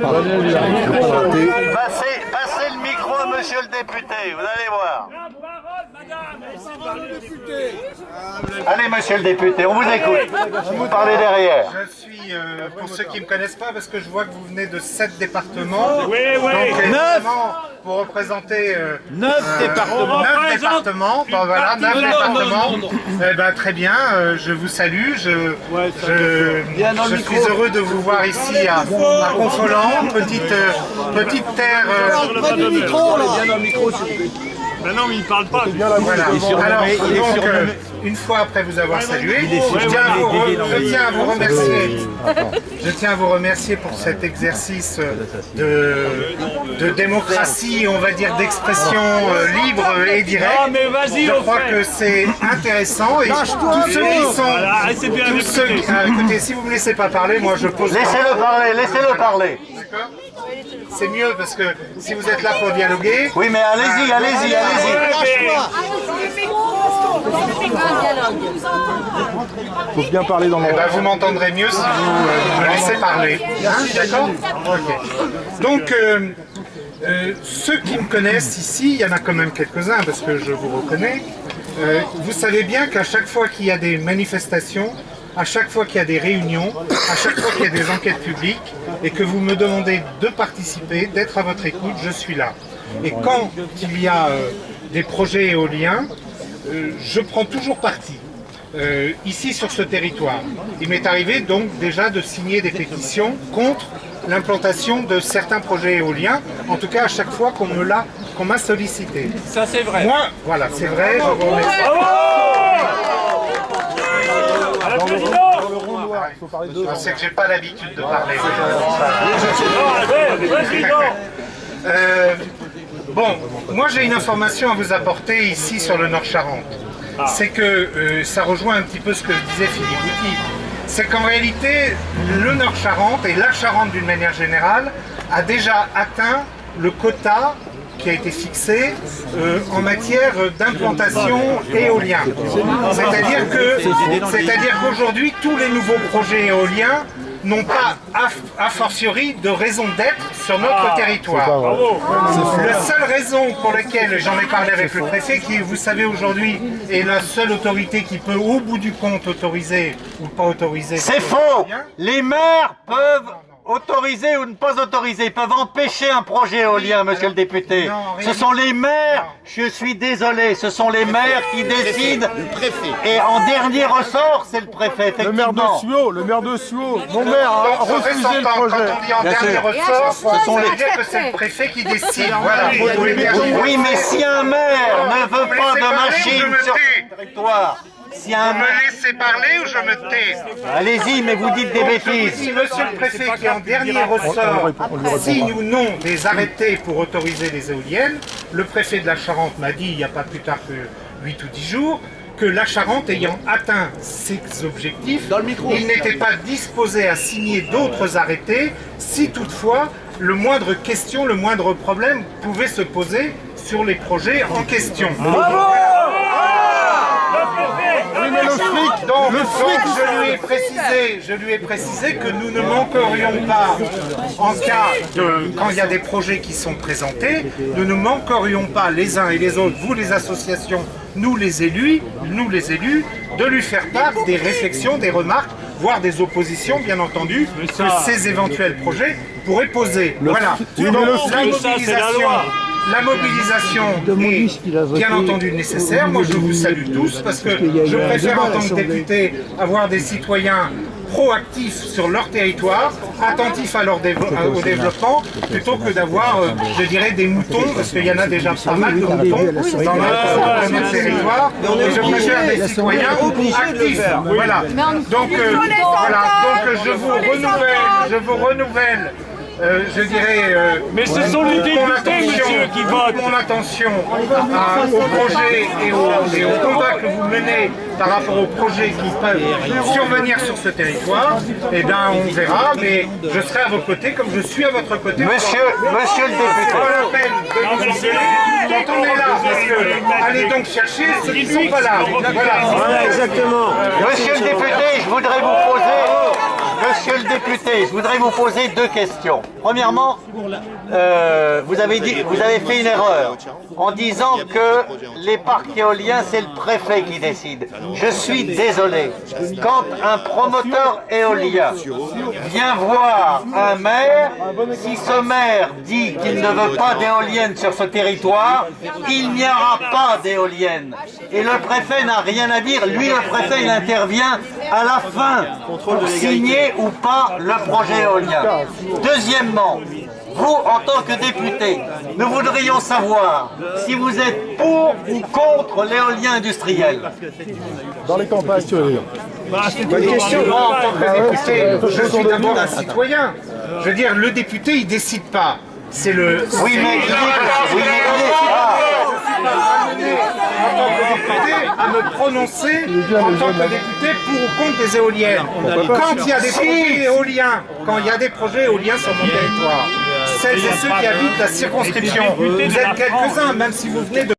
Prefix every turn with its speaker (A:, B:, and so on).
A: Passez le micro à monsieur le député, vous allez voir. Allez, monsieur le député, on vous écoute. Vous parlez derrière.
B: Je suis, pour ceux qui ne me connaissent pas, parce que je vois que vous venez de 7 départements.
C: Oui.
B: Donc,
A: 9
B: pour représenter
A: 9 départements.
B: 9 départements. Bon, voilà, 9 départements. Eh ben, très bien, je vous salue. Je suis heureux de vous voir ici à Confolens, petite terre.
D: Près du micro, là.
C: Ben non, mais il parle pas.
B: Voilà. Alors, donc, une fois après vous avoir salué, je tiens à vous remercier pour cet exercice de démocratie, on va dire d'expression libre et directe.
C: Ah, mais vas-y,
B: je crois que c'est intéressant et tous ceux qui sont...
C: Voilà, c'est bien écouté.
B: Écoutez, si vous me laissez pas parler, moi je pose...
A: Laissez-le parler, laissez-le parler.
B: D'accord ? C'est mieux parce que si vous êtes là pour dialoguer...
A: Oui, mais allez-y, allez-y, allez-y.
D: Faut bien parler dans le...
B: Eh ben, vous m'entendrez mieux si vous me laissez parler. Hein, d'accord ? Ok. Donc, ceux qui me connaissent ici, il y en a quand même quelques-uns parce que je vous reconnais. Vous savez bien qu'à chaque fois qu'il y a des manifestations, à chaque fois qu'il y a des réunions, à chaque fois qu'il y a des enquêtes publiques et que vous me demandez de participer, d'être à votre écoute, je suis là. Et quand il y a des projets éoliens, je prends toujours parti. Ici sur ce territoire. Il m'est arrivé donc déjà de signer des pétitions contre l'implantation de certains projets éoliens, en tout cas à chaque fois qu'on m'a sollicité.
C: Ça, c'est vrai.
B: Moi, voilà, c'est vrai, je vous remercie. Je sais que j'ai pas l'habitude de parler. Bon, moi j'ai une information à vous apporter ici sur le Nord-Charente. C'est que ça rejoint un petit peu ce que disait Philippe Bouty. C'est qu'en réalité, le Nord-Charente et la Charente d'une manière générale a déjà atteint le quota qui a été fixé en matière d'implantation éolien. C'est-à-dire qu'aujourd'hui, tous les nouveaux projets éoliens n'ont pas, a fortiori, de raison d'être sur notre territoire. La seule raison pour laquelle, j'en ai parlé avec le préfet, qui, vous savez, aujourd'hui, est la seule autorité qui peut, au bout du compte, autoriser ou pas autoriser...
A: C'est faux. Les maires peuvent autoriser ou ne pas autoriser, ils peuvent empêcher un projet éolien, monsieur le député. Ce sont les maires, je suis désolé, ce sont les maires qui décident. Et en dernier ressort, c'est le préfet, effectivement.
D: Le maire de Suau, mon maire a refusé le projet.
B: Quand on dit en dernier ressort, ça veut dire que c'est le préfet qui décide. Voilà.
A: Oui, mais si un maire ne veut pas de machine sur son territoire, si un
B: Vous me laissez parler ou je me tais?
A: Allez-y, mais vous dites des bêtises.
B: Si monsieur le préfet qui en dernier ressort signe ou non des arrêtés pour autoriser les éoliennes, le préfet de la Charente m'a dit il n'y a pas plus tard que 8 ou 10 jours que la Charente ayant atteint ses objectifs, il n'était pas disposé à signer d'autres arrêtés si toutefois le moindre question, le moindre problème pouvait se poser sur les projets en question. Donc, je lui ai précisé que nous ne manquerions pas, en cas de, quand il y a des projets qui sont présentés, nous ne manquerions pas les uns et les autres, vous les associations, nous les élus, de lui faire part des réflexions, des remarques, voire des oppositions, bien entendu, que ces éventuels projets pourraient poser. Voilà. Donc, la mobilisation est bien entendu nécessaire. Moi, je vous salue tous parce que je préfère en tant que député avoir des citoyens proactifs sur leur territoire, attentifs à au développement, plutôt que d'avoir, je dirais, des moutons, parce qu'il y en a déjà pas mal de moutons dans notre territoire, et je préfère des citoyens actifs. Voilà. Donc, je vous renouvelle. Je dirais,
C: mais ce sont les députés, monsieur, qui votent.
B: Mon attention au projet et au combat que vous menez par rapport aux projets qui peuvent survenir sur ce territoire. Eh bien, on verra, mais je serai à vos côtés comme je suis à votre côté.
A: Monsieur le député.
B: Pas la peine de nous isoler quand on est là, parce que allez donc chercher ceux qui ne sont pas là. Voilà,
A: exactement. Monsieur le député, je voudrais vous poser... Monsieur le député, je voudrais vous poser deux questions. Premièrement, vous avez fait une erreur en disant que les parcs éoliens, c'est le préfet qui décide. Je suis désolé. Quand un promoteur éolien vient voir un maire, si ce maire dit qu'il ne veut pas d'éoliennes sur ce territoire, il n'y aura pas d'éoliennes. Et le préfet n'a rien à dire. Lui, le préfet, il intervient à la fin pour signer ou pas le projet éolien. Deuxièmement, vous, en tant que député, nous voudrions savoir si vous êtes pour ou contre l'éolien industriel.
D: Dans les campagnes.
B: Bonne question. Moi, en tant que député, je suis d'abord un citoyen. Je veux dire, le député, il décide pas. C'est le...
A: Oui, mais il dit que... Oui, mais il dit
B: en tant que député, à me prononcer en tant que député pour ou contre les éoliennes. Quand il y a des projets éoliens, sur mon territoire, celles et ceux qui habitent la circonscription, vous êtes quelques-uns, même si vous venez de